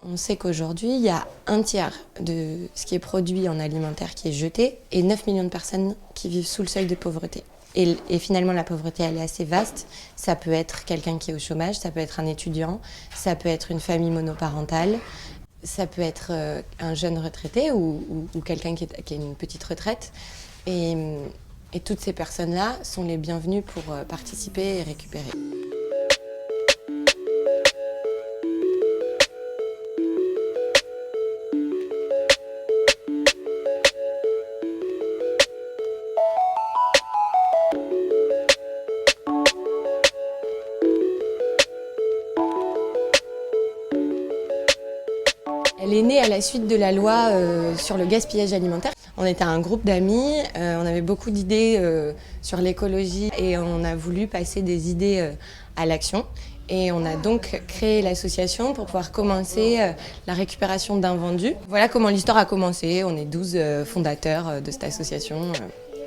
On sait qu'aujourd'hui, il y a un tiers de ce qui est produit en alimentaire qui est jeté et 9 millions de personnes qui vivent sous le seuil de pauvreté. Et finalement, la pauvreté, elle est assez vaste. Ça peut être quelqu'un qui est au chômage, ça peut être un étudiant, ça peut être une famille monoparentale, ça peut être un jeune retraité ou quelqu'un qui a une petite retraite. Et toutes ces personnes-là sont les bienvenues pour participer et récupérer. Elle est née à la suite de la loi sur le gaspillage alimentaire. On était un groupe d'amis, on avait beaucoup d'idées sur l'écologie et on a voulu passer des idées à l'action. Et on a donc créé l'association pour pouvoir commencer la récupération d'invendus. Voilà comment l'histoire a commencé. On est 12 fondateurs de cette association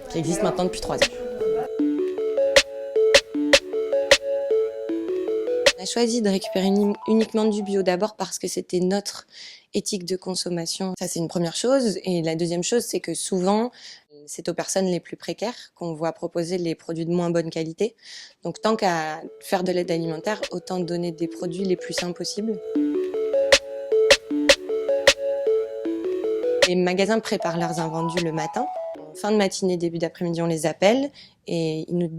qui existe maintenant depuis 3 ans. On a choisi de récupérer uniquement du bio d'abord parce que c'était notre éthique de consommation. Ça, c'est une première chose. Et la deuxième chose, c'est que souvent, c'est aux personnes les plus précaires qu'on voit proposer les produits de moins bonne qualité. Donc, tant qu'à faire de l'aide alimentaire, autant donner des produits les plus sains possibles. Les magasins préparent leurs invendus le matin. En fin de matinée, début d'après-midi, on les appelle et ils nous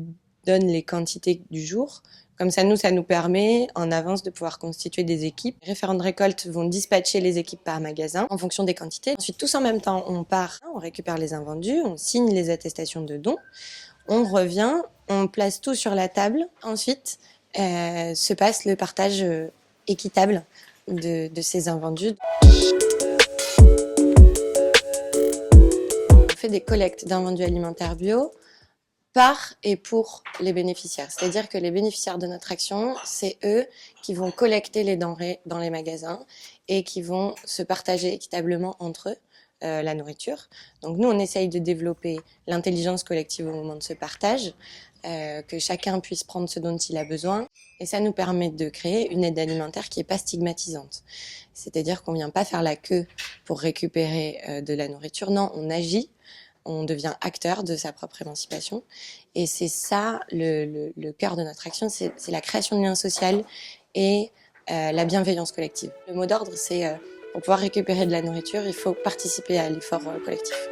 donnent les quantités du jour. Comme ça nous permet en avance de pouvoir constituer des équipes. Les référents de récolte vont dispatcher les équipes par magasin en fonction des quantités. Ensuite, tous en même temps, on part, on récupère les invendus, on signe les attestations de dons, on revient, on place tout sur la table. Ensuite, se passe le partage équitable de ces invendus. On fait des collectes d'invendus alimentaires bio par et pour les bénéficiaires. C'est-à-dire que les bénéficiaires de notre action, c'est eux qui vont collecter les denrées dans les magasins et qui vont se partager équitablement entre eux la nourriture. Donc nous, on essaye de développer l'intelligence collective au moment de ce partage, que chacun puisse prendre ce dont il a besoin. Et ça nous permet de créer une aide alimentaire qui n'est pas stigmatisante. C'est-à-dire qu'on ne vient pas faire la queue pour récupérer de la nourriture. Non, on agit. On devient acteur de sa propre émancipation. Et c'est ça le cœur de notre action, c'est la création de liens sociaux et la bienveillance collective. Le mot d'ordre, c'est pour pouvoir récupérer de la nourriture, il faut participer à l'effort collectif.